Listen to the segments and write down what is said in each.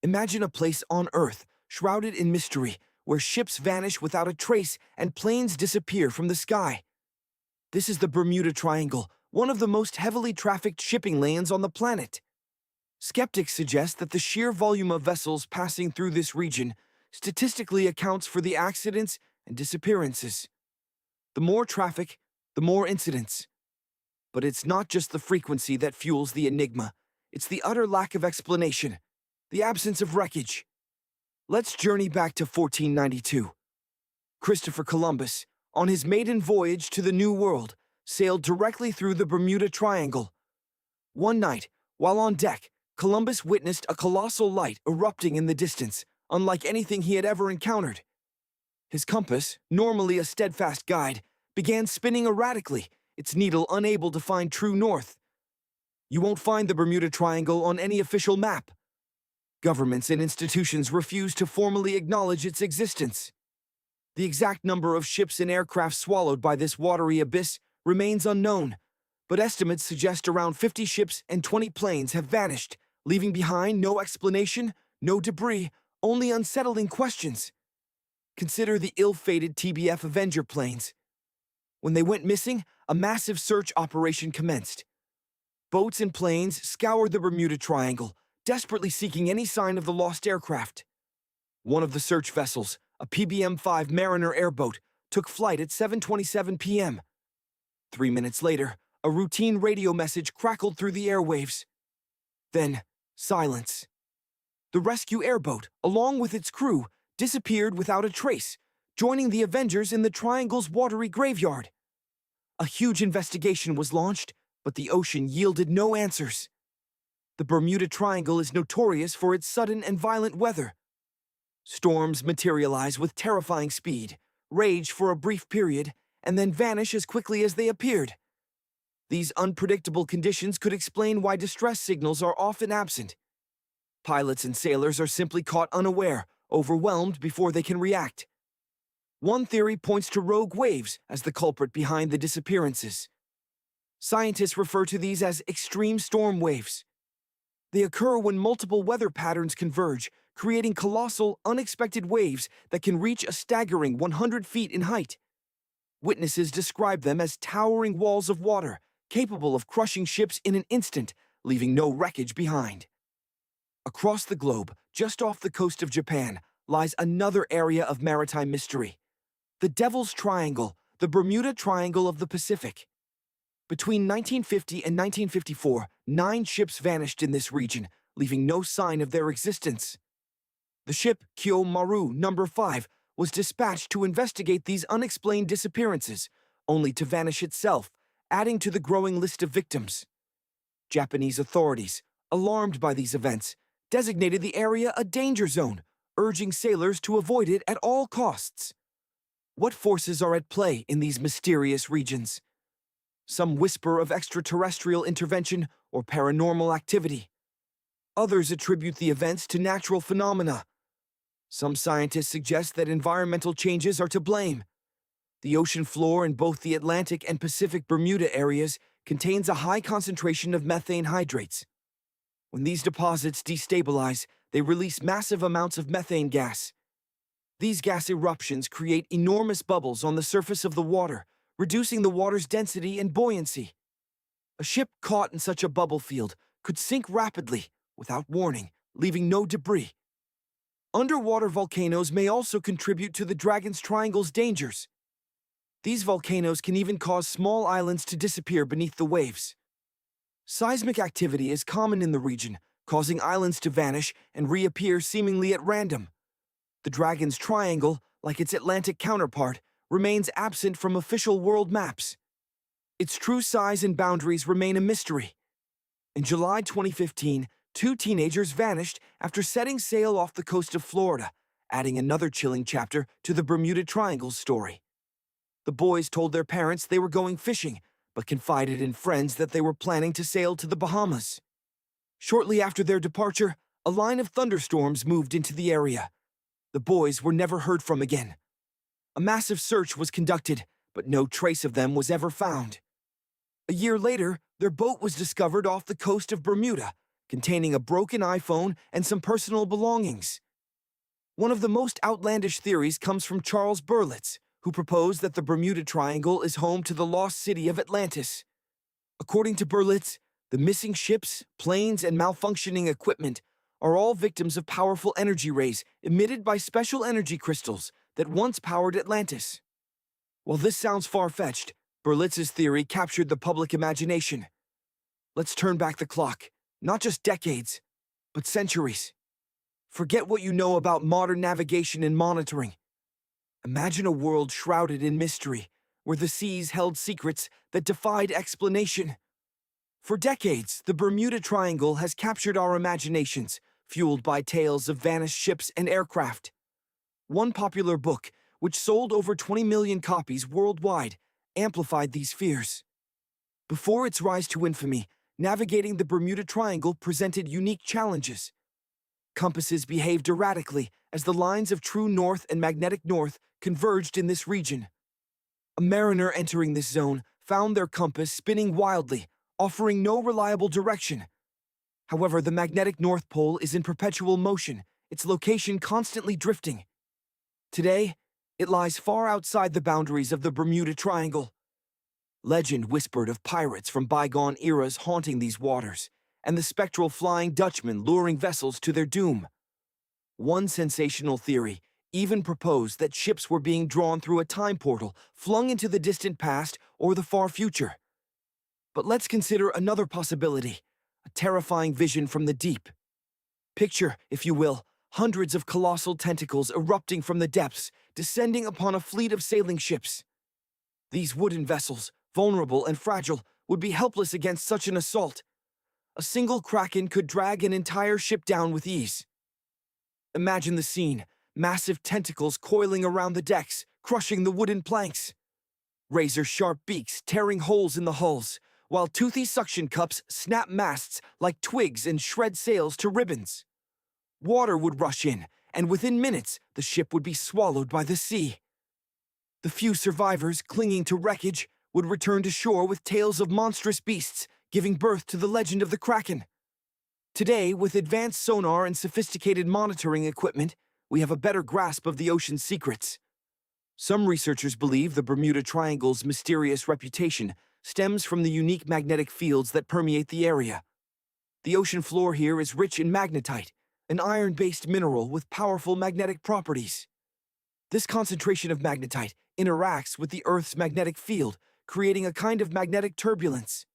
Imagine a place on Earth, shrouded in mystery, where ships vanish without a trace and planes disappear from the sky. This is the Bermuda Triangle, one of the most heavily trafficked shipping lanes on the planet. Skeptics suggest that the sheer volume of vessels passing through this region statistically accounts for the accidents and disappearances. The more traffic, the more incidents. But it's not just the frequency that fuels the enigma, it's the utter lack of explanation, the absence of wreckage. Let's journey back to 1492. Christopher Columbus, on his maiden voyage to the New World, sailed directly through the Bermuda Triangle. One night, while on deck, Columbus witnessed a colossal light erupting in the distance, unlike anything he had ever encountered. His compass, normally a steadfast guide, began spinning erratically, its needle unable to find true north. You won't find the Bermuda Triangle on any official map. Governments and institutions refuse to formally acknowledge its existence. The exact number of ships and aircraft swallowed by this watery abyss remains unknown, but estimates suggest around 50 ships and 20 planes have vanished, leaving behind no explanation, no debris, only unsettling questions. Consider the ill-fated TBF Avenger planes. When they went missing, a massive search operation commenced. Boats and planes scoured the Bermuda Triangle, desperately seeking any sign of the lost aircraft. One of the search vessels, a PBM-5 Mariner airboat, took flight at 7:27 p.m. 3 minutes later, a routine radio message crackled through the airwaves. Then, silence. The rescue airboat, along with its crew, disappeared without a trace, joining the Avengers in the Triangle's watery graveyard. A huge investigation was launched, but the ocean yielded no answers. The Bermuda Triangle is notorious for its sudden and violent weather. Storms materialize with terrifying speed, rage for a brief period, and then vanish as quickly as they appeared. These unpredictable conditions could explain why distress signals are often absent. Pilots and sailors are simply caught unaware, overwhelmed before they can react. One theory points to rogue waves as the culprit behind the disappearances. Scientists refer to these as extreme storm waves. They occur when multiple weather patterns converge, creating colossal, unexpected waves that can reach a staggering 100 feet in height. Witnesses describe them as towering walls of water, capable of crushing ships in an instant, leaving no wreckage behind. Across the globe, just off the coast of Japan, lies another area of maritime mystery: the Devil's Triangle, the Bermuda Triangle of the Pacific. Between 1950 and 1954, 9 ships vanished in this region, leaving no sign of their existence. The ship Kyo Maru No. 5 was dispatched to investigate these unexplained disappearances, only to vanish itself, adding to the growing list of victims. Japanese authorities, alarmed by these events, designated the area a danger zone, urging sailors to avoid it at all costs. What forces are at play in these mysterious regions? Some whisper of extraterrestrial intervention or paranormal activity. Others attribute the events to natural phenomena. Some scientists suggest that environmental changes are to blame. The ocean floor in both the Atlantic and Pacific Bermuda areas contains a high concentration of methane hydrates. When these deposits destabilize, they release massive amounts of methane gas. These gas eruptions create enormous bubbles on the surface of the water, reducing the water's density and buoyancy. A ship caught in such a bubble field could sink rapidly, without warning, leaving no debris. Underwater volcanoes may also contribute to the Dragon's Triangle's dangers. These volcanoes can even cause small islands to disappear beneath the waves. Seismic activity is common in the region, causing islands to vanish and reappear seemingly at random. The Dragon's Triangle, like its Atlantic counterpart, remains absent from official world maps. Its true size and boundaries remain a mystery. In July 2015, 2 teenagers vanished after setting sail off the coast of Florida, adding another chilling chapter to the Bermuda Triangle's story. The boys told their parents they were going fishing, but confided in friends that they were planning to sail to the Bahamas. Shortly after their departure, a line of thunderstorms moved into the area. The boys were never heard from again. A massive search was conducted, but no trace of them was ever found. A year later, their boat was discovered off the coast of Bermuda, containing a broken iPhone and some personal belongings. One of the most outlandish theories comes from Charles Berlitz, who proposed that the Bermuda Triangle is home to the lost city of Atlantis. According to Berlitz, the missing ships, planes, and malfunctioning equipment are all victims of powerful energy rays emitted by special energy crystals that once powered Atlantis. While this sounds far-fetched, Berlitz's theory captured the public imagination. Let's turn back the clock, not just decades, but centuries. Forget what you know about modern navigation and monitoring. Imagine a world shrouded in mystery, where the seas held secrets that defied explanation. For decades, the Bermuda Triangle has captured our imaginations, fueled by tales of vanished ships and aircraft. One popular book, which sold over 20 million copies worldwide, amplified these fears. Before its rise to infamy, navigating the Bermuda Triangle presented unique challenges. Compasses behaved erratically as the lines of true north and magnetic north converged in this region. A mariner entering this zone found their compass spinning wildly, offering no reliable direction. However, the magnetic North Pole is in perpetual motion, its location constantly drifting. Today, it lies far outside the boundaries of the Bermuda Triangle. Legend whispered of pirates from bygone eras haunting these waters, and the spectral Flying Dutchman luring vessels to their doom. One sensational theory even proposed that ships were being drawn through a time portal flung into the distant past or the far future. But let's consider another possibility, a terrifying vision from the deep. Picture, if you will, hundreds of colossal tentacles erupting from the depths, descending upon a fleet of sailing ships. These wooden vessels, vulnerable and fragile, would be helpless against such an assault. A single kraken could drag an entire ship down with ease. Imagine the scene, massive tentacles coiling around the decks, crushing the wooden planks. Razor-sharp beaks tearing holes in the hulls, while toothy suction cups snap masts like twigs and shred sails to ribbons. Water would rush in, and within minutes, the ship would be swallowed by the sea. The few survivors clinging to wreckage would return to shore with tales of monstrous beasts, giving birth to the legend of the Kraken. Today, with advanced sonar and sophisticated monitoring equipment, we have a better grasp of the ocean's secrets. Some researchers believe the Bermuda Triangle's mysterious reputation stems from the unique magnetic fields that permeate the area. The ocean floor here is rich in magnetite, an iron-based mineral with powerful magnetic properties. This concentration of magnetite interacts with the Earth's magnetic field, creating a kind of magnetic turbulence.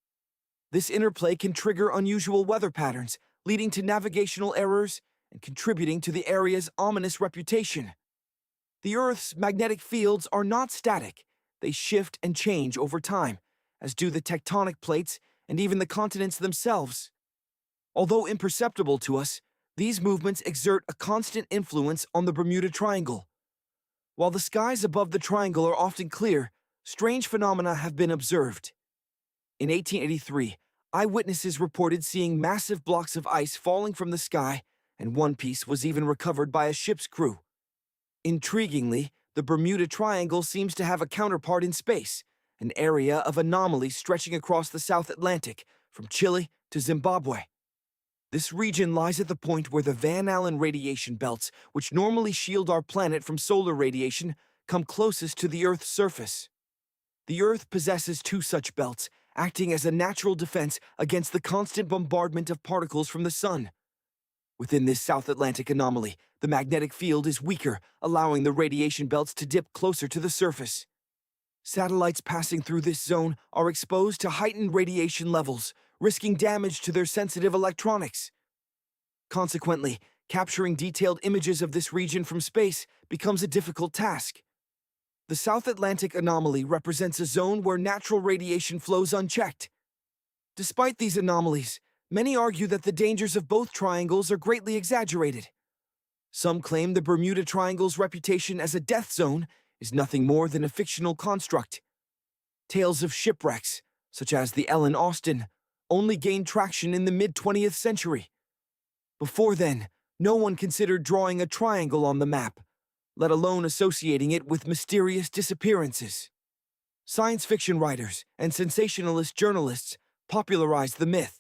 This interplay can trigger unusual weather patterns, leading to navigational errors and contributing to the area's ominous reputation. The Earth's magnetic fields are not static. They shift and change over time, as do the tectonic plates and even the continents themselves. Although imperceptible to us, these movements exert a constant influence on the Bermuda Triangle. While the skies above the triangle are often clear, strange phenomena have been observed. In 1883, eyewitnesses reported seeing massive blocks of ice falling from the sky, and one piece was even recovered by a ship's crew. Intriguingly, the Bermuda Triangle seems to have a counterpart in space, an area of anomalies stretching across the South Atlantic, from Chile to Zimbabwe. This region lies at the point where the Van Allen radiation belts, which normally shield our planet from solar radiation, come closest to the Earth's surface. The Earth possesses two such belts, acting as a natural defense against the constant bombardment of particles from the Sun. Within this South Atlantic anomaly, the magnetic field is weaker, allowing the radiation belts to dip closer to the surface. Satellites passing through this zone are exposed to heightened radiation levels, risking damage to their sensitive electronics. Consequently, capturing detailed images of this region from space becomes a difficult task. The South Atlantic anomaly represents a zone where natural radiation flows unchecked. Despite these anomalies, many argue that the dangers of both triangles are greatly exaggerated. Some claim the Bermuda Triangle's reputation as a death zone is nothing more than a fictional construct. Tales of shipwrecks, such as the Ellen Austin, only gained traction in the mid-20th century. Before then, no one considered drawing a triangle on the map, let alone associating it with mysterious disappearances. Science fiction writers and sensationalist journalists popularized the myth,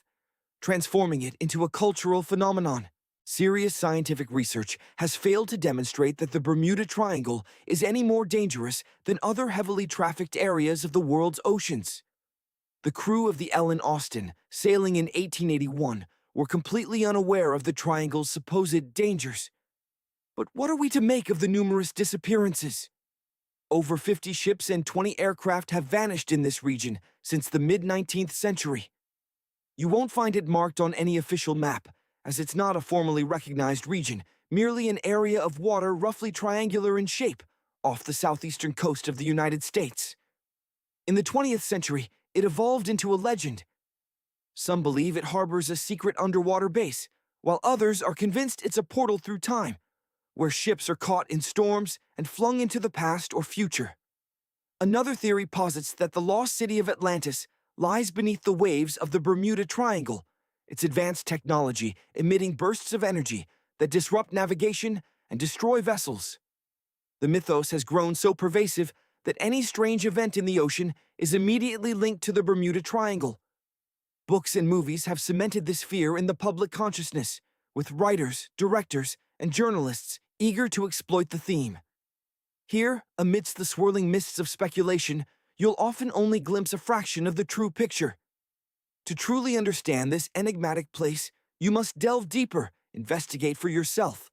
transforming it into a cultural phenomenon. Serious scientific research has failed to demonstrate that the Bermuda Triangle is any more dangerous than other heavily trafficked areas of the world's oceans. The crew of the Ellen Austin, sailing in 1881, were completely unaware of the triangle's supposed dangers. But what are we to make of the numerous disappearances? Over 50 ships and 20 aircraft have vanished in this region since the mid-19th century. You won't find it marked on any official map, as it's not a formally recognized region, merely an area of water roughly triangular in shape off the southeastern coast of the United States. In the 20th century, it evolved into a legend. Some believe it harbors a secret underwater base, while others are convinced it's a portal through time, where ships are caught in storms and flung into the past or future. Another theory posits that the lost city of Atlantis lies beneath the waves of the Bermuda Triangle, its advanced technology emitting bursts of energy that disrupt navigation and destroy vessels. The mythos has grown so pervasive that any strange event in the ocean is immediately linked to the Bermuda Triangle. Books and movies have cemented this fear in the public consciousness, with writers, directors, and journalists eager to exploit the theme. Here, amidst the swirling mists of speculation, you'll often only glimpse a fraction of the true picture. To truly understand this enigmatic place, you must delve deeper, investigate for yourself.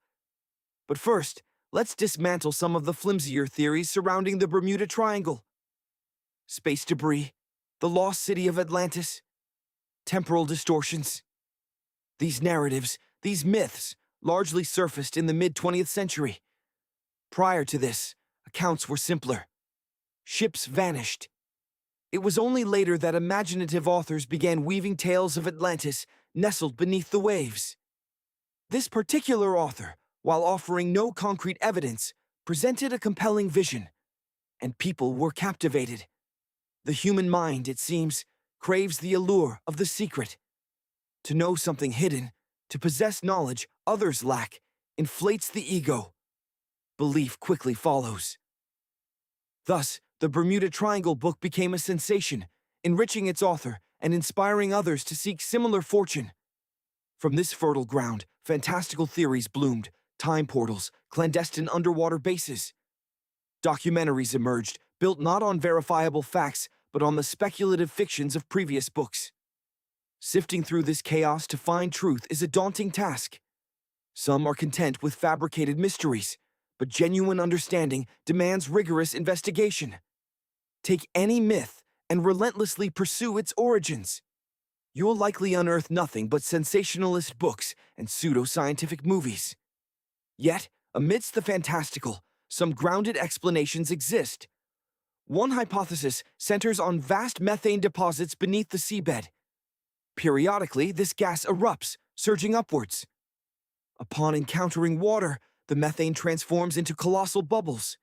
But first, let's dismantle some of the flimsier theories surrounding the Bermuda Triangle. Space debris, the lost city of Atlantis, temporal distortions. These narratives, these myths, largely surfaced in the mid-20th century. Prior to this, accounts were simpler. Ships vanished. It was only later that imaginative authors began weaving tales of Atlantis nestled beneath the waves. This particular author, while offering no concrete evidence, presented a compelling vision, and people were captivated. The human mind, it seems, craves the allure of the secret. To know something hidden, to possess knowledge others lack, inflates the ego. Belief quickly follows. Thus, the Bermuda Triangle book became a sensation, enriching its author and inspiring others to seek similar fortune. From this fertile ground, fantastical theories bloomed: time portals, clandestine underwater bases. Documentaries emerged, built not on verifiable facts, but on the speculative fictions of previous books. Sifting through this chaos to find truth is a daunting task. Some are content with fabricated mysteries, but genuine understanding demands rigorous investigation. Take any myth and relentlessly pursue its origins. You'll likely unearth nothing but sensationalist books and pseudo-scientific movies. Yet, amidst the fantastical, some grounded explanations exist. One hypothesis centers on vast methane deposits beneath the seabed. Periodically, this gas erupts, surging upwards. Upon encountering water, the methane transforms into colossal bubbles.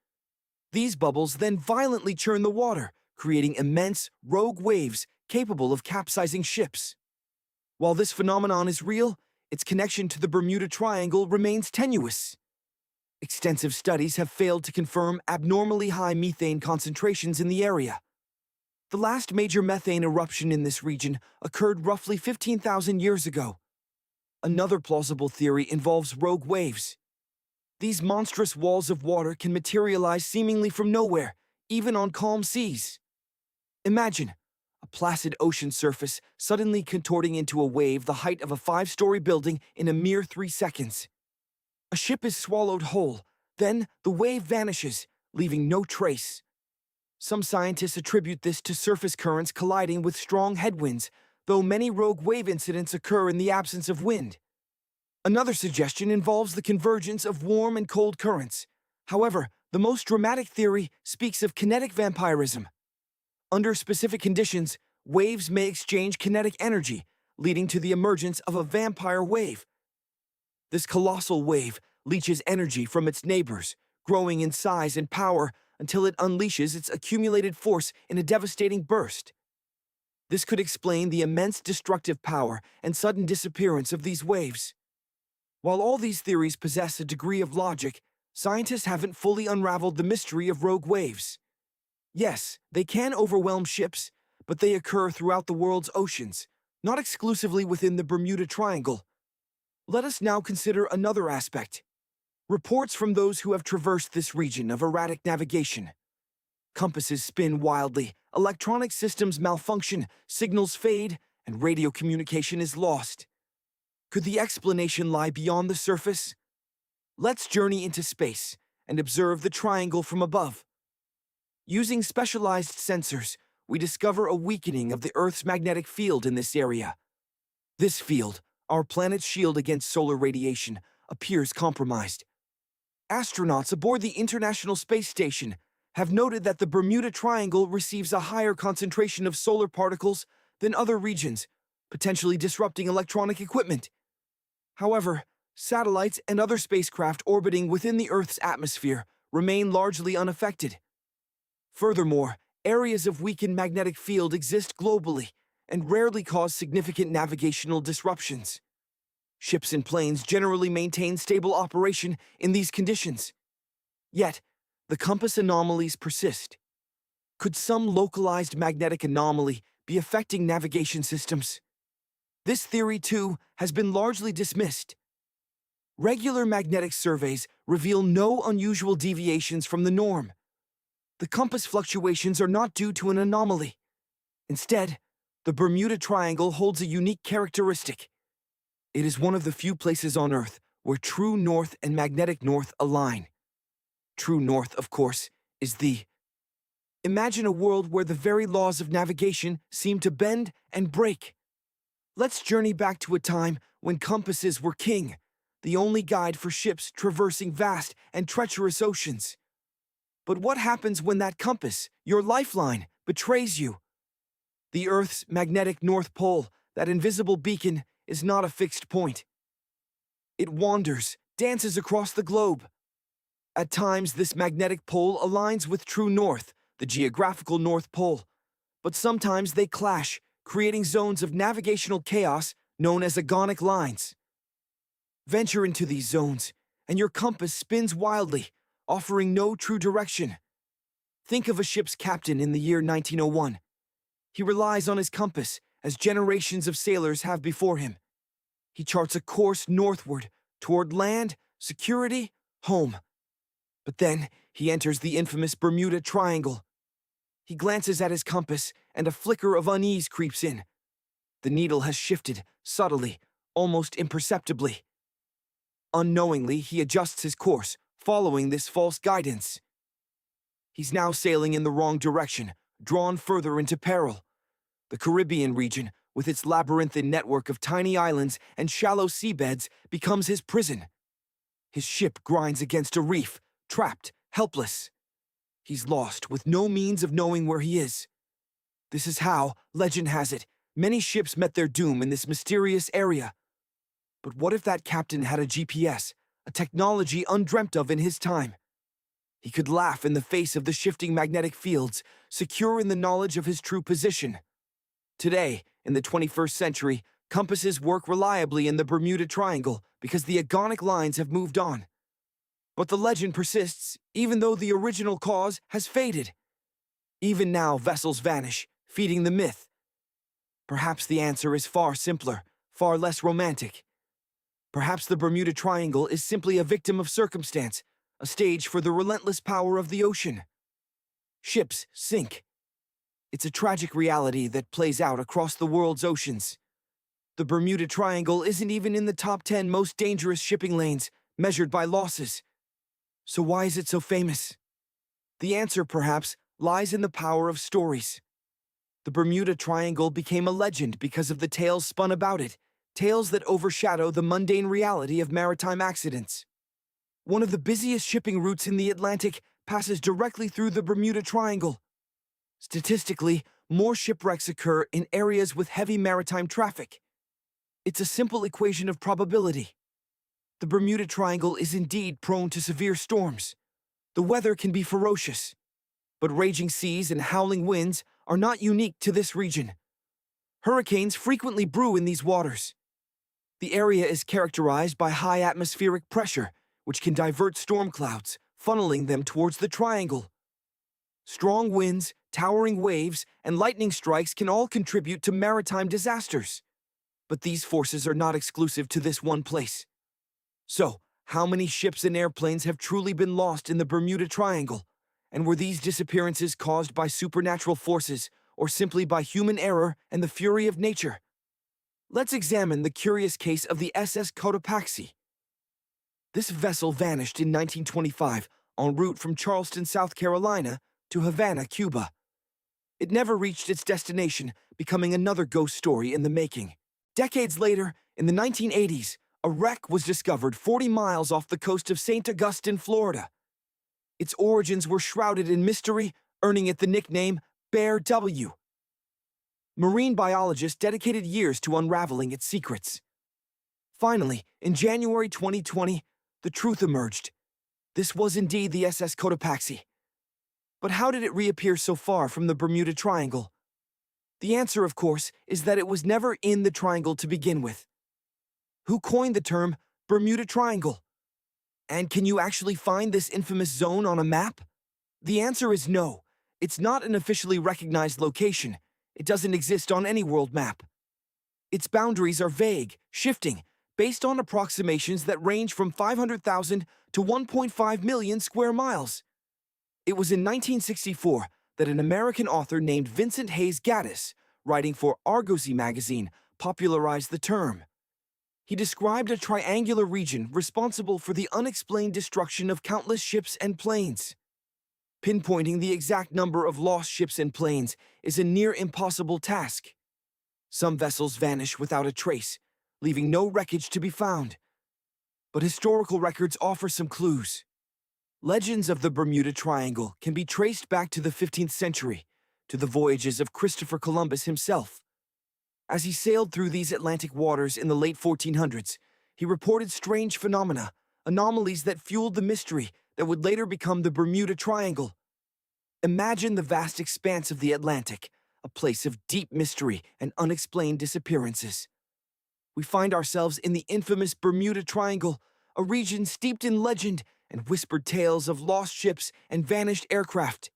These bubbles then violently churn the water, creating immense, rogue waves capable of capsizing ships. While this phenomenon is real, its connection to the Bermuda Triangle remains tenuous. Extensive studies have failed to confirm abnormally high methane concentrations in the area. The last major methane eruption in this region occurred roughly 15,000 years ago. Another plausible theory involves rogue waves. These monstrous walls of water can materialize seemingly from nowhere, even on calm seas. Imagine a placid ocean surface suddenly contorting into a wave the height of a 5-story building in a mere 3 seconds. A ship is swallowed whole, then the wave vanishes, leaving no trace. Some scientists attribute this to surface currents colliding with strong headwinds, though many rogue wave incidents occur in the absence of wind. Another suggestion involves the convergence of warm and cold currents. However, the most dramatic theory speaks of kinetic vampirism. Under specific conditions, waves may exchange kinetic energy, leading to the emergence of a vampire wave. This colossal wave leaches energy from its neighbors, growing in size and power until it unleashes its accumulated force in a devastating burst. This could explain the immense destructive power and sudden disappearance of these waves. While all these theories possess a degree of logic, scientists haven't fully unraveled the mystery of rogue waves. Yes, they can overwhelm ships, but they occur throughout the world's oceans, not exclusively within the Bermuda Triangle. Let us now consider another aspect. Reports from those who have traversed this region of erratic navigation. Compasses spin wildly, electronic systems malfunction, signals fade, and radio communication is lost. Could the explanation lie beyond the surface? Let's journey into space and observe the triangle from above. Using specialized sensors, we discover a weakening of the Earth's magnetic field in this area. This field, our planet's shield against solar radiation, appears compromised. Astronauts aboard the International Space Station have noted that the Bermuda Triangle receives a higher concentration of solar particles than other regions, potentially disrupting electronic equipment. However, satellites and other spacecraft orbiting within the Earth's atmosphere remain largely unaffected. Furthermore, areas of weakened magnetic field exist globally and rarely cause significant navigational disruptions. Ships and planes generally maintain stable operation in these conditions. Yet, the compass anomalies persist. Could some localized magnetic anomaly be affecting navigation systems? This theory, too, has been largely dismissed. Regular magnetic surveys reveal no unusual deviations from the norm. The compass fluctuations are not due to an anomaly. Instead, the Bermuda Triangle holds a unique characteristic. It is one of the few places on Earth where true north and magnetic north align. True north, of course, is the... Imagine a world where the very laws of navigation seem to bend and break. Let's journey back to a time when compasses were king, the only guide for ships traversing vast and treacherous oceans. But what happens when that compass, your lifeline, betrays you? The Earth's magnetic North Pole, that invisible beacon, is not a fixed point. It wanders, dances across the globe. At times, this magnetic pole aligns with true north, the geographical North Pole. But sometimes they clash, creating zones of navigational chaos known as agonic lines. Venture into these zones, and your compass spins wildly, offering no true direction. Think of a ship's captain in the year 1901. He relies on his compass, as generations of sailors have before him. He charts a course northward, toward land, security, home. But then he enters the infamous Bermuda Triangle. He glances at his compass, and a flicker of unease creeps in. The needle has shifted, subtly, almost imperceptibly. Unknowingly, he adjusts his course, following this false guidance. He's now sailing in the wrong direction, drawn further into peril. The Caribbean region, with its labyrinthine network of tiny islands and shallow seabeds, becomes his prison. His ship grinds against a reef, trapped, helpless. He's lost, with no means of knowing where he is. This is how, legend has it, many ships met their doom in this mysterious area. But what if that captain had a GPS, a technology undreamt of in his time? He could laugh in the face of the shifting magnetic fields, secure in the knowledge of his true position. Today, in the 21st century, compasses work reliably in the Bermuda Triangle because the agonic lines have moved on. But the legend persists, even though the original cause has faded. Even now, vessels vanish, feeding the myth. Perhaps the answer is far simpler, far less romantic. Perhaps the Bermuda Triangle is simply a victim of circumstance, a stage for the relentless power of the ocean. Ships sink. It's a tragic reality that plays out across the world's oceans. The Bermuda Triangle isn't even in the top 10 most dangerous shipping lanes, measured by losses. So why is it so famous? The answer, perhaps, lies in the power of stories. The Bermuda Triangle became a legend because of the tales spun about it, tales that overshadow the mundane reality of maritime accidents. One of the busiest shipping routes in the Atlantic passes directly through the Bermuda Triangle. Statistically, more shipwrecks occur in areas with heavy maritime traffic. It's a simple equation of probability. The Bermuda Triangle is indeed prone to severe storms. The weather can be ferocious. But raging seas and howling winds are not unique to this region. Hurricanes frequently brew in these waters. The area is characterized by high atmospheric pressure, which can divert storm clouds, funneling them towards the triangle. Strong winds, towering waves, and lightning strikes can all contribute to maritime disasters. But these forces are not exclusive to this one place. So, how many ships and airplanes have truly been lost in the Bermuda Triangle? And were these disappearances caused by supernatural forces or simply by human error and the fury of nature? Let's examine the curious case of the SS Cotopaxi. This vessel vanished in 1925 en route from Charleston, South Carolina to Havana, Cuba. It never reached its destination, becoming another ghost story in the making. Decades later, in the 1980s, a wreck was discovered 40 miles off the coast of St. Augustine, Florida. Its origins were shrouded in mystery, earning it the nickname Bear W. Marine biologists dedicated years to unraveling its secrets. Finally, in January 2020, the truth emerged. This was indeed the SS Cotopaxi. But how did it reappear so far from the Bermuda Triangle? The answer, of course, is that it was never in the triangle to begin with. Who coined the term Bermuda Triangle? And can you actually find this infamous zone on a map? The answer is no. It's not an officially recognized location. It doesn't exist on any world map. Its boundaries are vague, shifting, based on approximations that range from 500,000 to 1.5 million square miles. It was in 1964 that an American author named Vincent Hayes Gaddis, writing for Argosy magazine, popularized the term. He described a triangular region responsible for the unexplained destruction of countless ships and planes. Pinpointing the exact number of lost ships and planes is a near impossible task. Some vessels vanish without a trace, leaving no wreckage to be found. But historical records offer some clues. Legends of the Bermuda Triangle can be traced back to the 15th century, to the voyages of Christopher Columbus himself. As he sailed through these Atlantic waters in the late 1400s, he reported strange phenomena, anomalies that fueled the mystery that would later become the Bermuda Triangle. Imagine the vast expanse of the Atlantic, a place of deep mystery and unexplained disappearances. We find ourselves in the infamous Bermuda Triangle, a region steeped in legend and whispered tales of lost ships and vanished aircraft.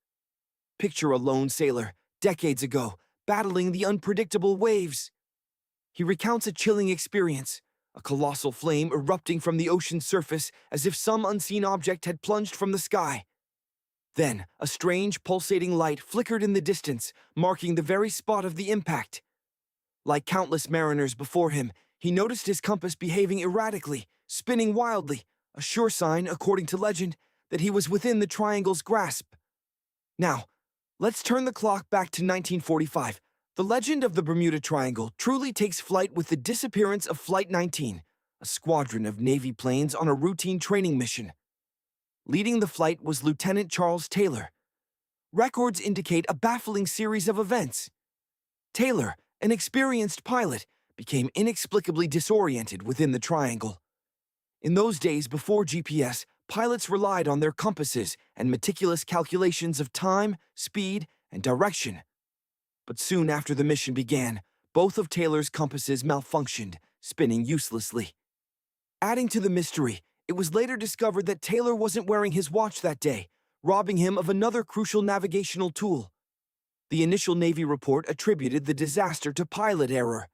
Picture a lone sailor, decades ago, battling the unpredictable waves. He recounts a chilling experience, a colossal flame erupting from the ocean's surface as if some unseen object had plunged from the sky. Then, a strange, pulsating light flickered in the distance, marking the very spot of the impact. Like countless mariners before him, he noticed his compass behaving erratically, spinning wildly, a sure sign, according to legend, that he was within the triangle's grasp. Now, let's turn the clock back to 1945. The legend of the Bermuda Triangle truly takes flight with the disappearance of Flight 19, a squadron of Navy planes on a routine training mission. Leading the flight was Lieutenant Charles Taylor. Records indicate a baffling series of events. Taylor, an experienced pilot, became inexplicably disoriented within the triangle. In those days before GPS, pilots relied on their compasses and meticulous calculations of time, speed, and direction. But soon after the mission began, both of Taylor's compasses malfunctioned, spinning uselessly. Adding to the mystery, it was later discovered that Taylor wasn't wearing his watch that day, robbing him of another crucial navigational tool. The initial Navy report attributed the disaster to pilot error.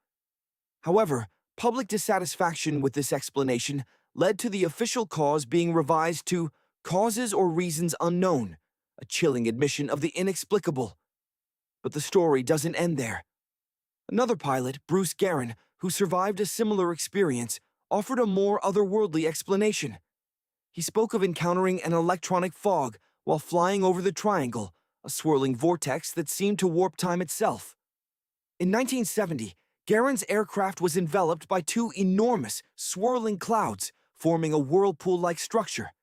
However, public dissatisfaction with this explanation led to the official cause being revised to causes or reasons unknown, a chilling admission of the inexplicable. But the story doesn't end there. Another pilot, Bruce Guerin, who survived a similar experience, offered a more otherworldly explanation. He spoke of encountering an electronic fog while flying over the triangle, a swirling vortex that seemed to warp time itself. In 1970, Guerin's aircraft was enveloped by two enormous, swirling clouds, forming a whirlpool-like structure.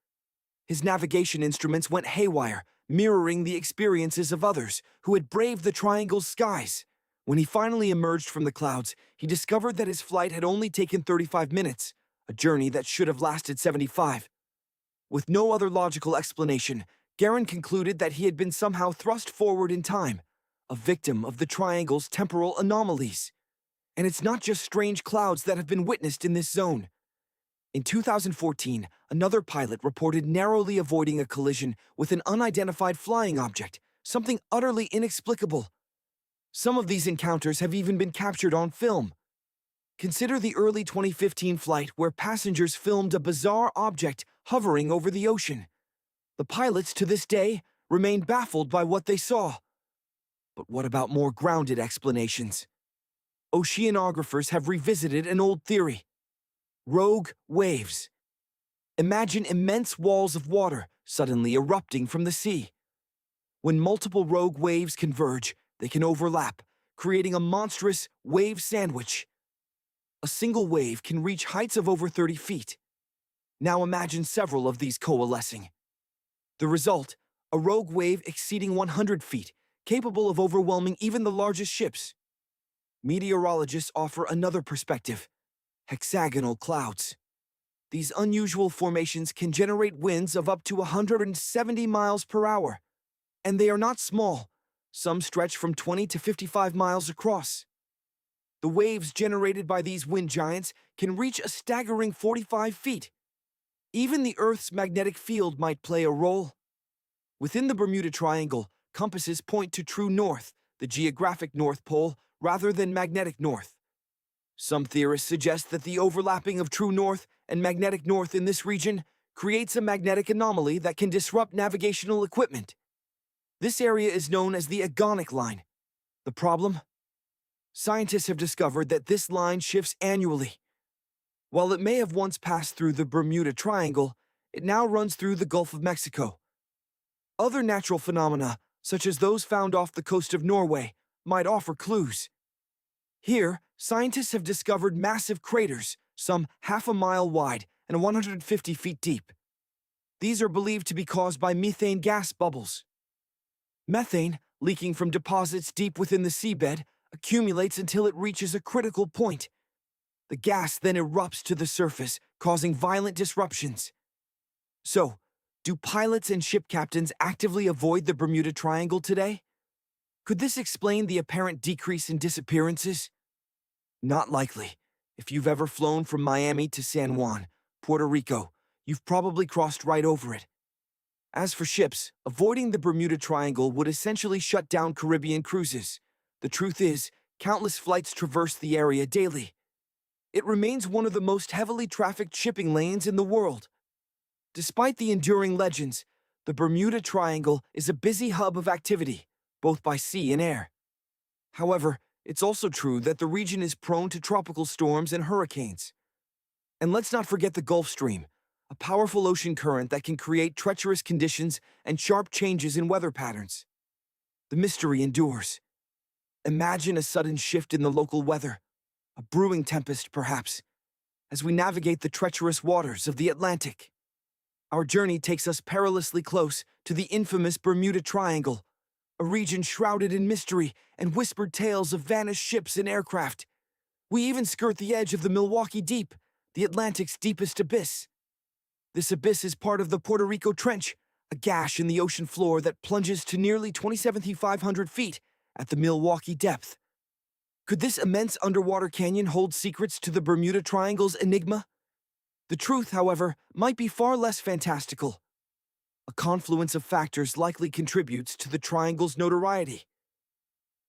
His navigation instruments went haywire, mirroring the experiences of others who had braved the triangle's skies. When he finally emerged from the clouds, he discovered that his flight had only taken 35 minutes, a journey that should have lasted 75. With no other logical explanation, Guerin concluded that he had been somehow thrust forward in time, a victim of the triangle's temporal anomalies. And it's not just strange clouds that have been witnessed in this zone. In 2014, another pilot reported narrowly avoiding a collision with an unidentified flying object, something utterly inexplicable. Some of these encounters have even been captured on film. Consider the early 2015 flight where passengers filmed a bizarre object hovering over the ocean. The pilots, to this day, remain baffled by what they saw. But what about more grounded explanations? Oceanographers have revisited an old theory: rogue waves. Imagine immense walls of water suddenly erupting from the sea. When multiple rogue waves converge, they can overlap, creating a monstrous wave sandwich. A single wave can reach heights of over 30 feet. Now imagine several of these coalescing. The result, a rogue wave exceeding 100 feet, capable of overwhelming even the largest ships. Meteorologists offer another perspective: hexagonal clouds. These unusual formations can generate winds of up to 170 miles per hour. And they are not small. Some stretch from 20 to 55 miles across. The waves generated by these wind giants can reach a staggering 45 feet. Even the Earth's magnetic field might play a role. Within the Bermuda Triangle, compasses point to true north, the geographic North Pole, rather than magnetic north. Some theorists suggest that the overlapping of true north and magnetic north in this region creates a magnetic anomaly that can disrupt navigational equipment. This area is known as the agonic line. The problem? Scientists have discovered that this line shifts annually. While it may have once passed through the Bermuda Triangle, it now runs through the Gulf of Mexico. Other natural phenomena, such as those found off the coast of Norway, might offer clues. Here, scientists have discovered massive craters, some half a mile wide and 150 feet deep. These are believed to be caused by methane gas bubbles. Methane, leaking from deposits deep within the seabed, accumulates until it reaches a critical point. The gas then erupts to the surface, causing violent disruptions. So, do pilots and ship captains actively avoid the Bermuda Triangle today? Could this explain the apparent decrease in disappearances? Not likely. If you've ever flown from Miami to San Juan, Puerto Rico, you've probably crossed right over it. As for ships, avoiding the Bermuda Triangle would essentially shut down Caribbean cruises. The truth is, countless flights traverse the area daily. It remains one of the most heavily trafficked shipping lanes in the world. Despite the enduring legends, the Bermuda Triangle is a busy hub of activity, both by sea and air. However, it's also true that the region is prone to tropical storms and hurricanes. And let's not forget the Gulf Stream, a powerful ocean current that can create treacherous conditions and sharp changes in weather patterns. The mystery endures. Imagine a sudden shift in the local weather, a brewing tempest perhaps, as we navigate the treacherous waters of the Atlantic. Our journey takes us perilously close to the infamous Bermuda Triangle, a region shrouded in mystery and whispered tales of vanished ships and aircraft. We even skirt the edge of the Milwaukee Deep, the Atlantic's deepest abyss. This abyss is part of the Puerto Rico Trench, a gash in the ocean floor that plunges to nearly 27,500 feet at the Milwaukee depth. Could this immense underwater canyon hold secrets to the Bermuda Triangle's enigma? The truth, however, might be far less fantastical. A confluence of factors likely contributes to the triangle's notoriety.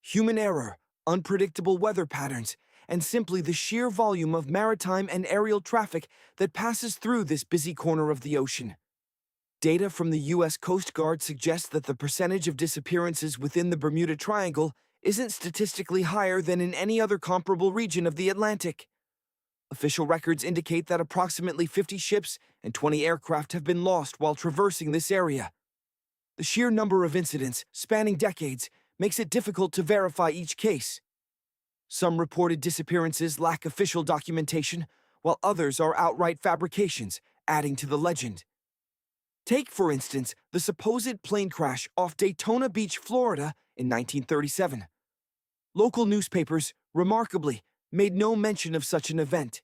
Human error, unpredictable weather patterns, and simply the sheer volume of maritime and aerial traffic that passes through this busy corner of the ocean. Data from the U.S. Coast Guard suggests that the percentage of disappearances within the Bermuda Triangle isn't statistically higher than in any other comparable region of the Atlantic. Official records indicate that approximately 50 ships and 20 aircraft have been lost while traversing this area. The sheer number of incidents, spanning decades, makes it difficult to verify each case. Some reported disappearances lack official documentation, while others are outright fabrications, adding to the legend. Take, for instance, the supposed plane crash off Daytona Beach, Florida in 1937. Local newspapers, remarkably, made no mention of such an event.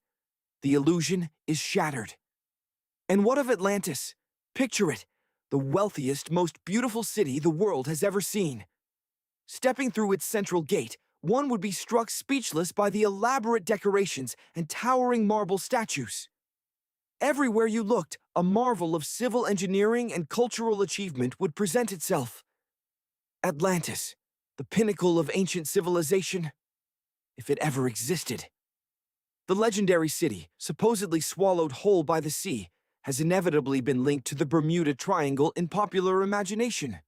The illusion is shattered. And what of Atlantis? Picture it, the wealthiest, most beautiful city the world has ever seen. Stepping through its central gate, one would be struck speechless by the elaborate decorations and towering marble statues. Everywhere you looked, a marvel of civil engineering and cultural achievement would present itself. Atlantis, the pinnacle of ancient civilization, if it ever existed. The legendary city, supposedly swallowed whole by the sea, has inevitably been linked to the Bermuda Triangle in popular imagination.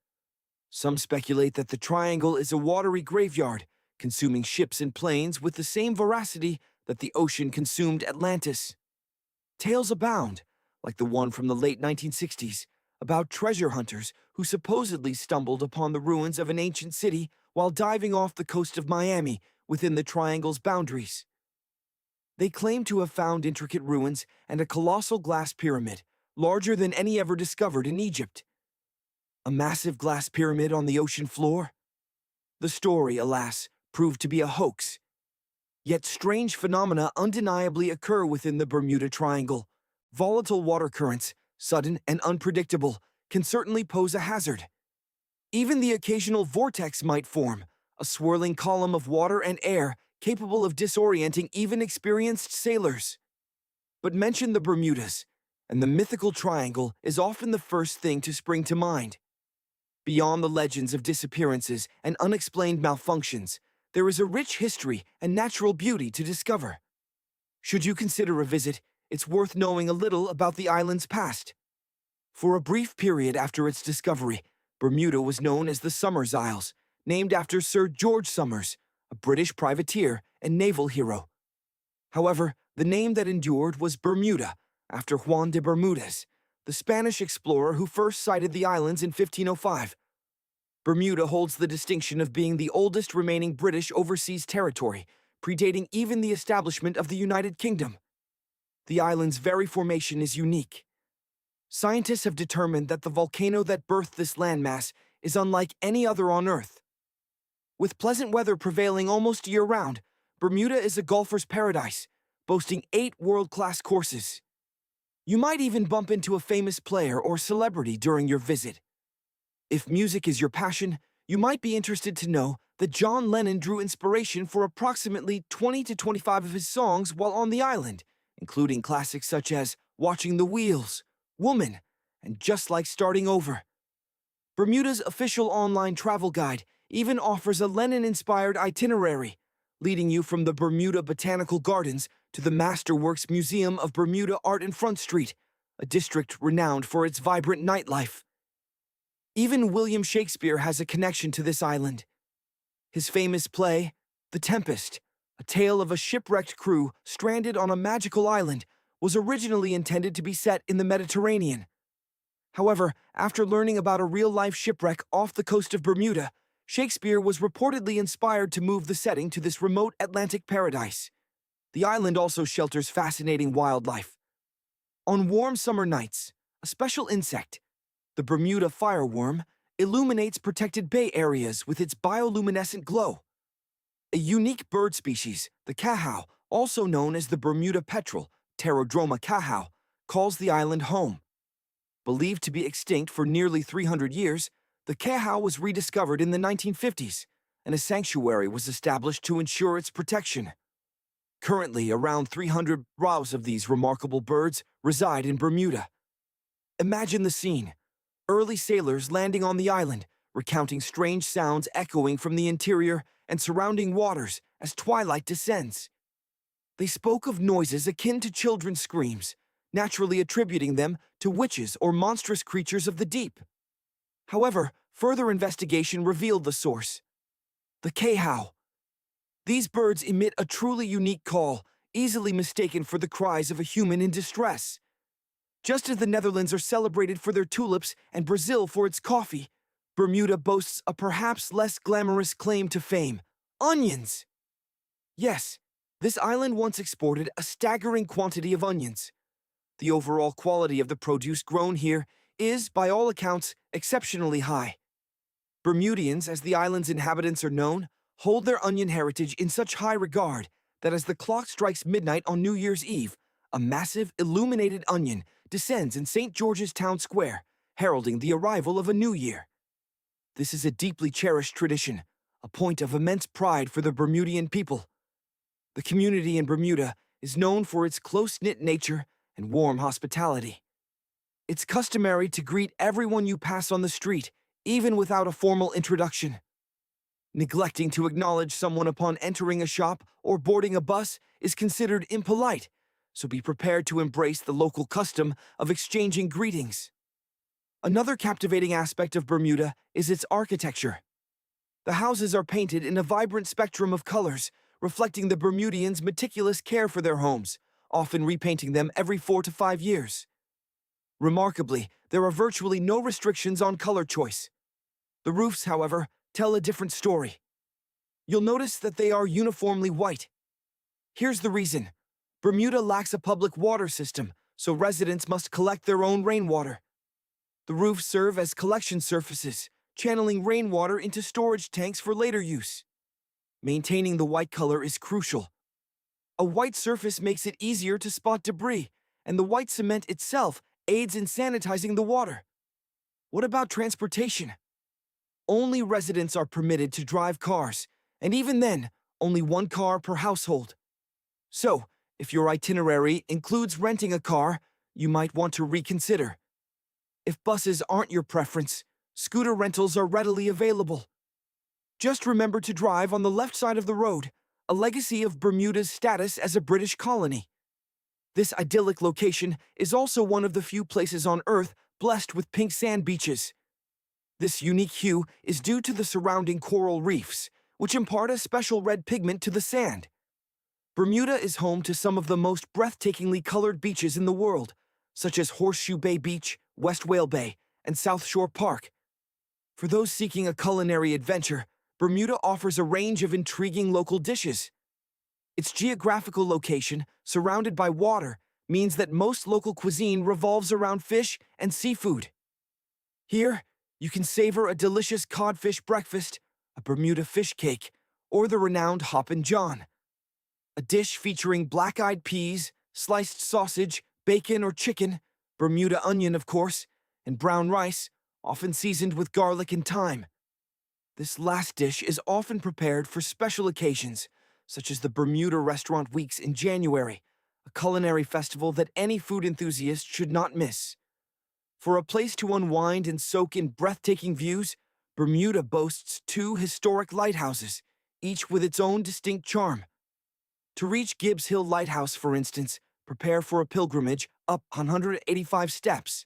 Some speculate that the triangle is a watery graveyard, consuming ships and planes with the same voracity that the ocean consumed Atlantis. Tales abound, like the one from the late 1960s, about treasure hunters who supposedly stumbled upon the ruins of an ancient city while diving off the coast of Miami within the triangle's boundaries. They claim to have found intricate ruins and a colossal glass pyramid, larger than any ever discovered in Egypt. A massive glass pyramid on the ocean floor? The story, alas, proved to be a hoax. Yet strange phenomena undeniably occur within the Bermuda Triangle. Volatile water currents, sudden and unpredictable, can certainly pose a hazard. Even the occasional vortex might form, a swirling column of water and air capable of disorienting even experienced sailors. But mention the Bermudas, and the mythical triangle is often the first thing to spring to mind. Beyond the legends of disappearances and unexplained malfunctions, there is a rich history and natural beauty to discover. Should you consider a visit, it's worth knowing a little about the island's past. For a brief period after its discovery, Bermuda was known as the Somers Isles, named after Sir George Somers, a British privateer and naval hero. However, the name that endured was Bermuda, after Juan de Bermudez, the Spanish explorer who first sighted the islands in 1505. Bermuda holds the distinction of being the oldest remaining British overseas territory, predating even the establishment of the United Kingdom. The island's very formation is unique. Scientists have determined that the volcano that birthed this landmass is unlike any other on Earth. With pleasant weather prevailing almost year-round, Bermuda is a golfer's paradise, boasting 8 world-class courses. You might even bump into a famous player or celebrity during your visit. If music is your passion, you might be interested to know that John Lennon drew inspiration for approximately 20 to 25 of his songs while on the island, including classics such as Watching the Wheels, Woman, and Just Like Starting Over. Bermuda's official online travel guide even offers a Lennon-inspired itinerary, leading you from the Bermuda Botanical Gardens to the Masterworks Museum of Bermuda Art in Front Street, a district renowned for its vibrant nightlife. Even William Shakespeare has a connection to this island. His famous play, The Tempest, a tale of a shipwrecked crew stranded on a magical island, was originally intended to be set in the Mediterranean. However, after learning about a real-life shipwreck off the coast of Bermuda, Shakespeare was reportedly inspired to move the setting to this remote Atlantic paradise. The island also shelters fascinating wildlife. On warm summer nights, a special insect, the Bermuda fireworm, illuminates protected bay areas with its bioluminescent glow. A unique bird species, the cahow, also known as the Bermuda petrel, Pterodroma cahow, calls the island home. Believed to be extinct for nearly 300 years, the cahow was rediscovered in the 1950s, and a sanctuary was established to ensure its protection. Currently, around 300 rows of these remarkable birds reside in Bermuda. Imagine the scene. Early sailors landing on the island, recounting strange sounds echoing from the interior and surrounding waters as twilight descends. They spoke of noises akin to children's screams, naturally attributing them to witches or monstrous creatures of the deep. However, further investigation revealed the source. The cahow. These birds emit a truly unique call, easily mistaken for the cries of a human in distress. Just as the Netherlands are celebrated for their tulips and Brazil for its coffee, Bermuda boasts a perhaps less glamorous claim to fame: onions. Yes, this island once exported a staggering quantity of onions. The overall quality of the produce grown here is, by all accounts, exceptionally high. Bermudians, as the island's inhabitants are known, hold their onion heritage in such high regard that as the clock strikes midnight on New Year's Eve, a massive, illuminated onion descends in St. George's Town Square, heralding the arrival of a new year. This is a deeply cherished tradition, a point of immense pride for the Bermudian people. The community in Bermuda is known for its close-knit nature and warm hospitality. It's customary to greet everyone you pass on the street, even without a formal introduction. Neglecting to acknowledge someone upon entering a shop or boarding a bus is considered impolite, so be prepared to embrace the local custom of exchanging greetings. Another captivating aspect of Bermuda is its architecture. The houses are painted in a vibrant spectrum of colors, reflecting the Bermudians' meticulous care for their homes, often repainting them every 4 to 5 years. Remarkably, there are virtually no restrictions on color choice. The roofs, however, tell a different story. You'll notice that they are uniformly white. Here's the reason. Bermuda lacks a public water system, so residents must collect their own rainwater. The roofs serve as collection surfaces, channeling rainwater into storage tanks for later use. Maintaining the white color is crucial. A white surface makes it easier to spot debris, and the white cement itself aids in sanitizing the water. What about transportation? Only residents are permitted to drive cars, and even then, only one car per household. So, if your itinerary includes renting a car, you might want to reconsider. If buses aren't your preference, scooter rentals are readily available. Just remember to drive on the left side of the road, a legacy of Bermuda's status as a British colony. This idyllic location is also one of the few places on Earth blessed with pink sand beaches. This unique hue is due to the surrounding coral reefs, which impart a special red pigment to the sand. Bermuda is home to some of the most breathtakingly colored beaches in the world, such as Horseshoe Bay Beach, West Whale Bay, and South Shore Park. For those seeking a culinary adventure, Bermuda offers a range of intriguing local dishes. Its geographical location, surrounded by water, means that most local cuisine revolves around fish and seafood. Here, you can savor a delicious codfish breakfast, a Bermuda fish cake, or the renowned Hoppin' John, a dish featuring black-eyed peas, sliced sausage, bacon or chicken, Bermuda onion, of course, and brown rice, often seasoned with garlic and thyme. This last dish is often prepared for special occasions, such as the Bermuda Restaurant Weeks in January, a culinary festival that any food enthusiast should not miss. For a place to unwind and soak in breathtaking views, Bermuda boasts 2 historic lighthouses, each with its own distinct charm. To reach Gibbs Hill Lighthouse, for instance, prepare for a pilgrimage up 185 steps.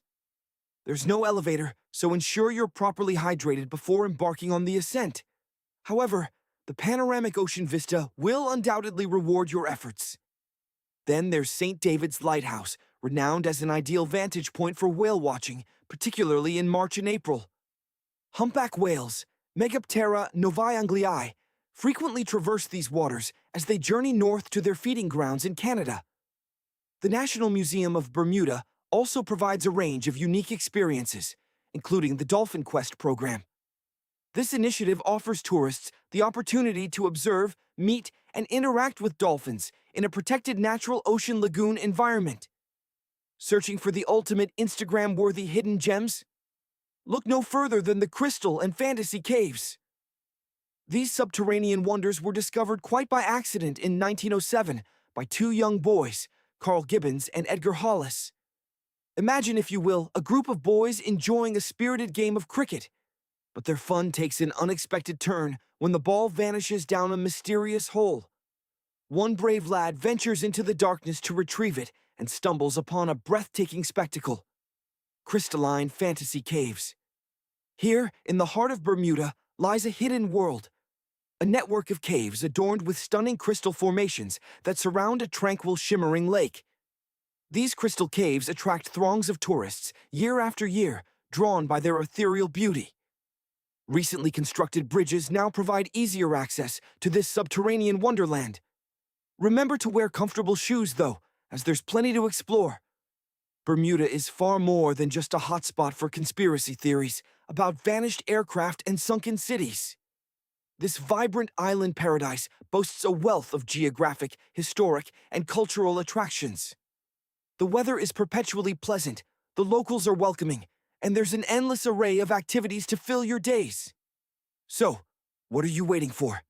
There's no elevator, so ensure you're properly hydrated before embarking on the ascent. However, the panoramic ocean vista will undoubtedly reward your efforts. Then there's St. David's Lighthouse, renowned as an ideal vantage point for whale watching, particularly in March and April. Humpback whales, Megaptera novaeanglii, frequently traverse these waters as they journey north to their feeding grounds in Canada. The National Museum of Bermuda also provides a range of unique experiences, including the Dolphin Quest program. This initiative offers tourists the opportunity to observe, meet, and interact with dolphins in a protected natural ocean lagoon environment. Searching for the ultimate Instagram-worthy hidden gems? Look no further than the Crystal and Fantasy Caves. These subterranean wonders were discovered quite by accident in 1907 by 2 young boys, Carl Gibbons and Edgar Hollis. Imagine, if you will, a group of boys enjoying a spirited game of cricket. But their fun takes an unexpected turn when the ball vanishes down a mysterious hole. One brave lad ventures into the darkness to retrieve it and stumbles upon a breathtaking spectacle: crystalline fantasy caves. Here, in the heart of Bermuda, lies a hidden world, a network of caves adorned with stunning crystal formations that surround a tranquil, shimmering lake. These crystal caves attract throngs of tourists year after year, drawn by their ethereal beauty. Recently constructed bridges now provide easier access to this subterranean wonderland. Remember to wear comfortable shoes, though, as there's plenty to explore. Bermuda is far more than just a hotspot for conspiracy theories about vanished aircraft and sunken cities. This vibrant island paradise boasts a wealth of geographic, historic, and cultural attractions. The weather is perpetually pleasant, the locals are welcoming, and there's an endless array of activities to fill your days. So, what are you waiting for?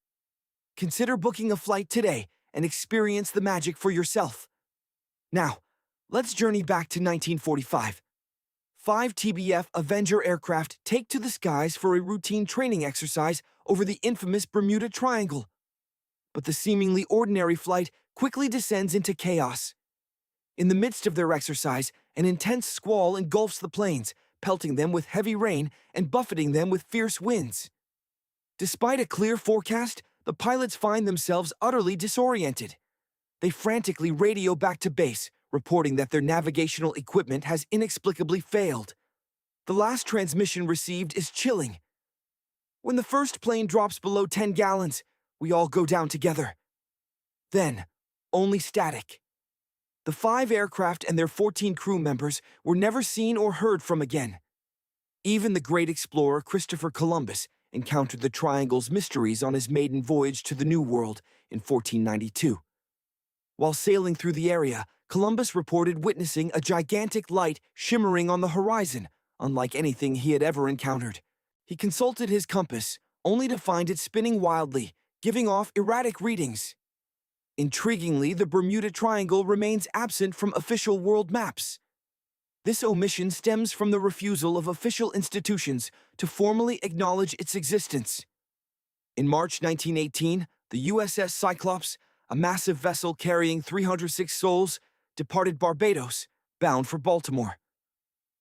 Consider booking a flight today and experience the magic for yourself. Now, let's journey back to 1945. 5 TBF Avenger aircraft take to the skies for a routine training exercise over the infamous Bermuda Triangle. But the seemingly ordinary flight quickly descends into chaos. In the midst of their exercise, an intense squall engulfs the planes, pelting them with heavy rain and buffeting them with fierce winds. Despite a clear forecast, the pilots find themselves utterly disoriented. They frantically radio back to base, reporting that their navigational equipment has inexplicably failed. The last transmission received is chilling. When the first plane drops below 10 gallons, we all go down together. Then, only static. The 5 aircraft and their 14 crew members were never seen or heard from again. Even the great explorer Christopher Columbus encountered the Triangle's mysteries on his maiden voyage to the New World in 1492. While sailing through the area, Columbus reported witnessing a gigantic light shimmering on the horizon, unlike anything he had ever encountered. He consulted his compass, only to find it spinning wildly, giving off erratic readings. Intriguingly, the Bermuda Triangle remains absent from official world maps. This omission stems from the refusal of official institutions to formally acknowledge its existence. In March 1918, the USS Cyclops, a massive vessel carrying 306 souls, departed Barbados, bound for Baltimore.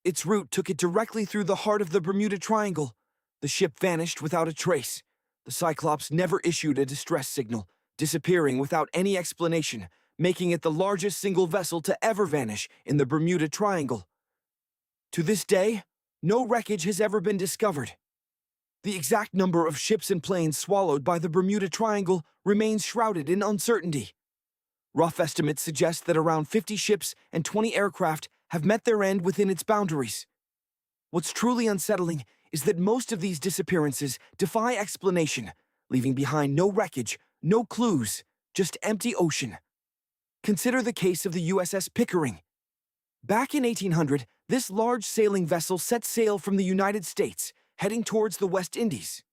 Its route took it directly through the heart of the Bermuda Triangle. The ship vanished without a trace. The Cyclops never issued a distress signal, disappearing without any explanation, making it the largest single vessel to ever vanish in the Bermuda Triangle. To this day, no wreckage has ever been discovered. The exact number of ships and planes swallowed by the Bermuda Triangle remains shrouded in uncertainty. Rough estimates suggest that around 50 ships and 20 aircraft have met their end within its boundaries. What's truly unsettling is that most of these disappearances defy explanation, leaving behind no wreckage, no clues, just empty ocean. Consider the case of the USS Pickering. Back in 1800, this large sailing vessel set sail from the United States, heading towards the West Indies.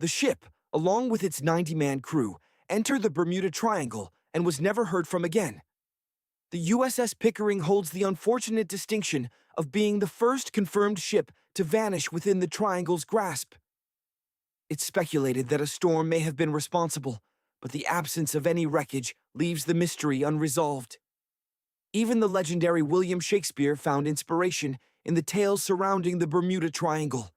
The ship, along with its 90-man crew, entered the Bermuda Triangle and was never heard from again. The USS Pickering holds the unfortunate distinction of being the first confirmed ship to vanish within the Triangle's grasp. It's speculated that a storm may have been responsible, but the absence of any wreckage leaves the mystery unresolved. Even the legendary William Shakespeare found inspiration in the tales surrounding the Bermuda Triangle.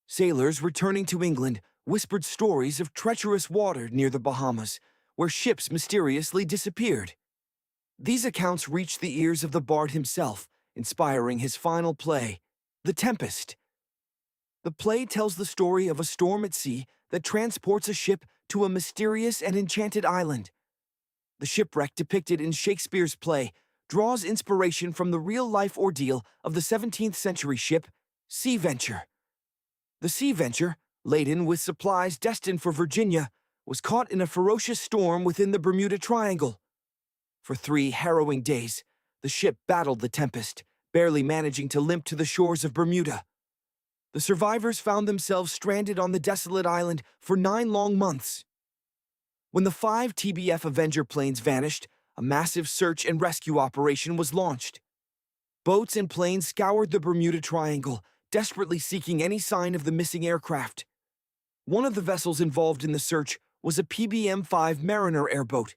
Sailors returning to England whispered stories of treacherous water near the Bahamas, where ships mysteriously disappeared. These accounts reached the ears of the bard himself, inspiring his final play, The Tempest. The play tells the story of a storm at sea that transports a ship to a mysterious and enchanted island. The shipwreck depicted in Shakespeare's play draws inspiration from the real-life ordeal of the 17th century ship, Sea Venture. The Sea Venture, laden with supplies destined for Virginia, was caught in a ferocious storm within the Bermuda Triangle. For 3 harrowing days, the ship battled the tempest, barely managing to limp to the shores of Bermuda. The survivors found themselves stranded on the desolate island for 9 long months. When the 5 TBF Avenger planes vanished, a massive search and rescue operation was launched. Boats and planes scoured the Bermuda Triangle, desperately seeking any sign of the missing aircraft. One of the vessels involved in the search was a PBM-5 Mariner airboat.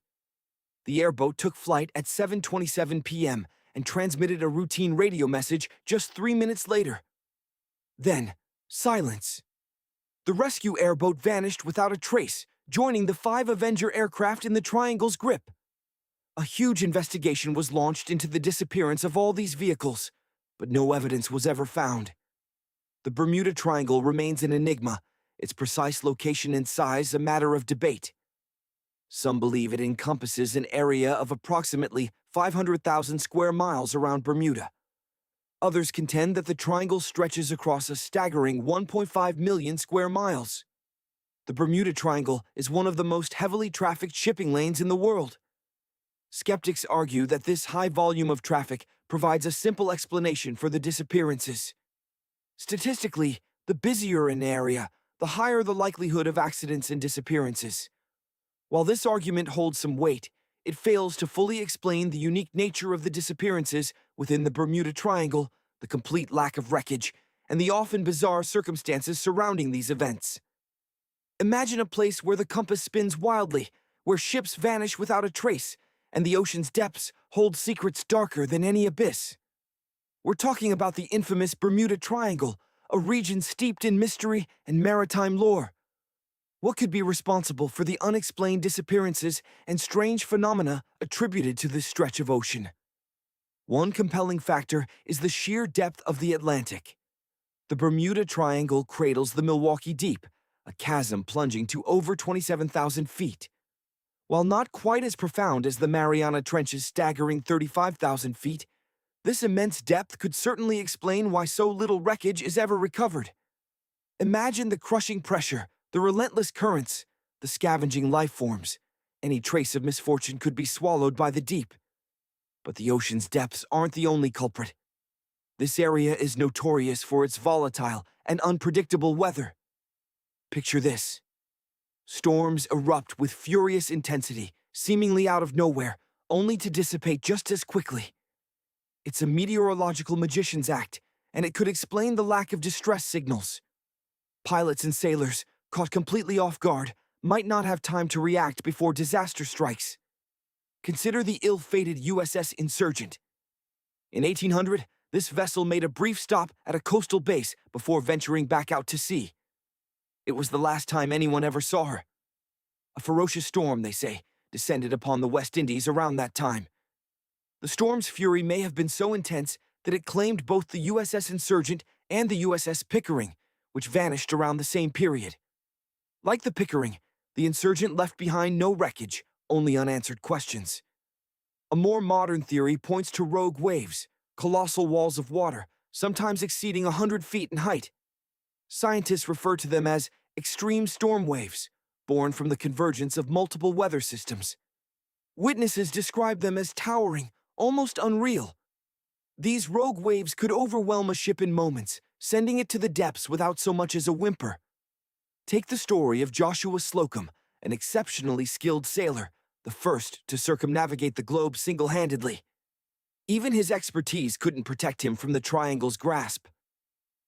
The airboat took flight at 7:27 p.m. and transmitted a routine radio message just 3 minutes later. Then, silence. The rescue airboat vanished without a trace, joining the 5 Avenger aircraft in the Triangle's grip. A huge investigation was launched into the disappearance of all these vehicles, but no evidence was ever found. The Bermuda Triangle remains an enigma, its precise location and size a matter of debate. Some believe it encompasses an area of approximately 500,000 square miles around Bermuda. Others contend that the triangle stretches across a staggering 1.5 million square miles. The Bermuda Triangle is one of the most heavily trafficked shipping lanes in the world. Skeptics argue that this high volume of traffic provides a simple explanation for the disappearances. Statistically, the busier an area, the higher the likelihood of accidents and disappearances. While this argument holds some weight, it fails to fully explain the unique nature of the disappearances within the Bermuda Triangle, the complete lack of wreckage, and the often bizarre circumstances surrounding these events. Imagine a place where the compass spins wildly, where ships vanish without a trace, and the ocean's depths hold secrets darker than any abyss. We're talking about the infamous Bermuda Triangle, a region steeped in mystery and maritime lore. What could be responsible for the unexplained disappearances and strange phenomena attributed to this stretch of ocean? One compelling factor is the sheer depth of the Atlantic. The Bermuda Triangle cradles the Milwaukee Deep, a chasm plunging to over 27,000 feet. While not quite as profound as the Mariana Trench's staggering 35,000 feet, this immense depth could certainly explain why so little wreckage is ever recovered. Imagine the crushing pressure, the relentless currents, the scavenging life forms. Any trace of misfortune could be swallowed by the deep. But the ocean's depths aren't the only culprit. This area is notorious for its volatile and unpredictable weather. Picture this. Storms erupt with furious intensity, seemingly out of nowhere, only to dissipate just as quickly. It's a meteorological magician's act, and it could explain the lack of distress signals. Pilots and sailors, caught completely off guard, might not have time to react before disaster strikes. Consider the ill-fated USS Insurgent. In 1800, this vessel made a brief stop at a coastal base before venturing back out to sea. It was the last time anyone ever saw her. A ferocious storm, they say, descended upon the West Indies around that time. The storm's fury may have been so intense that it claimed both the USS Insurgent and the USS Pickering, which vanished around the same period. Like the Pickering, the Insurgent left behind no wreckage, only unanswered questions. A more modern theory points to rogue waves, colossal walls of water, sometimes exceeding 100 feet in height. Scientists refer to them as extreme storm waves, born from the convergence of multiple weather systems. Witnesses describe them as towering, almost unreal. These rogue waves could overwhelm a ship in moments, sending it to the depths without so much as a whimper. Take the story of Joshua Slocum, an exceptionally skilled sailor, the first to circumnavigate the globe single-handedly. Even his expertise couldn't protect him from the triangle's grasp.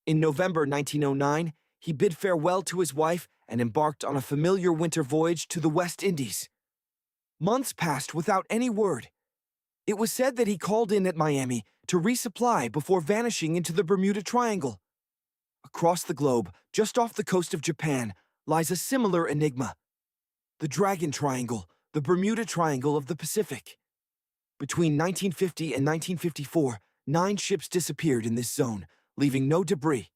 In November 1909, he bid farewell to his wife and embarked on a familiar winter voyage to the West Indies. Months passed without any word. It was said that he called in at Miami to resupply before vanishing into the Bermuda Triangle. Across the globe, just off the coast of Japan, lies a similar enigma. The Dragon Triangle, the Bermuda Triangle of the Pacific. Between 1950 and 1954, 9 ships disappeared in this zone, leaving no debris.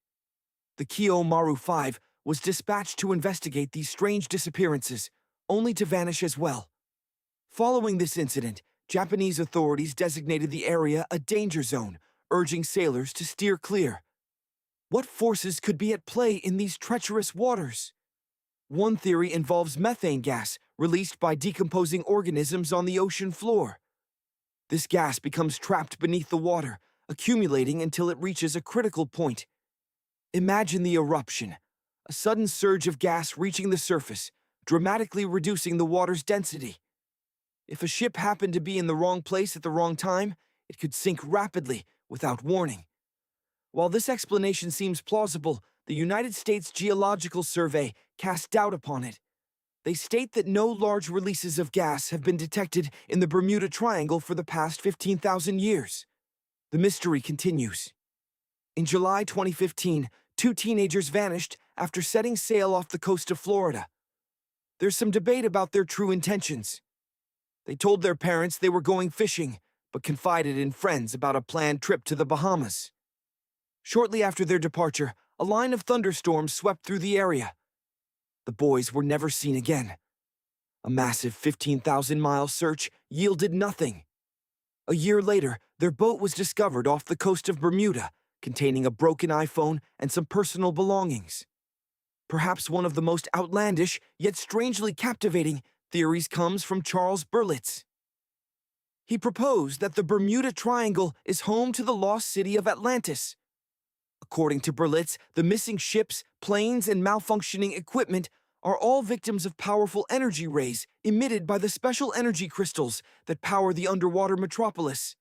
The Kiyomaru 5 was dispatched to investigate these strange disappearances, only to vanish as well. Following this incident, Japanese authorities designated the area a danger zone, urging sailors to steer clear. What forces could be at play in these treacherous waters? One theory involves methane gas released by decomposing organisms on the ocean floor. This gas becomes trapped beneath the water, accumulating until it reaches a critical point. Imagine the eruption, a sudden surge of gas reaching the surface, dramatically reducing the water's density. If a ship happened to be in the wrong place at the wrong time, it could sink rapidly, without warning. While this explanation seems plausible, the United States Geological Survey casts doubt upon it. They state that no large releases of gas have been detected in the Bermuda Triangle for the past 15,000 years. The mystery continues. In July 2015, 2 teenagers vanished after setting sail off the coast of Florida. There's some debate about their true intentions. They told their parents they were going fishing, but confided in friends about a planned trip to the Bahamas. Shortly after their departure, a line of thunderstorms swept through the area. The boys were never seen again. A massive 15,000-mile search yielded nothing. A year later, their boat was discovered off the coast of Bermuda, containing a broken iPhone and some personal belongings. Perhaps one of the most outlandish, yet strangely captivating, theories comes from Charles Berlitz. He proposed that the Bermuda Triangle is home to the lost city of Atlantis. According to Berlitz, the missing ships, planes, and malfunctioning equipment are all victims of powerful energy rays emitted by the special energy crystals that power the underwater metropolis.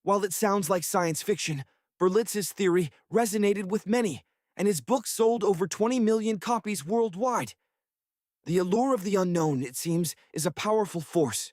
While it sounds like science fiction, Berlitz's theory resonated with many, and his book sold over 20 million copies worldwide. The allure of the unknown, it seems, is a powerful force.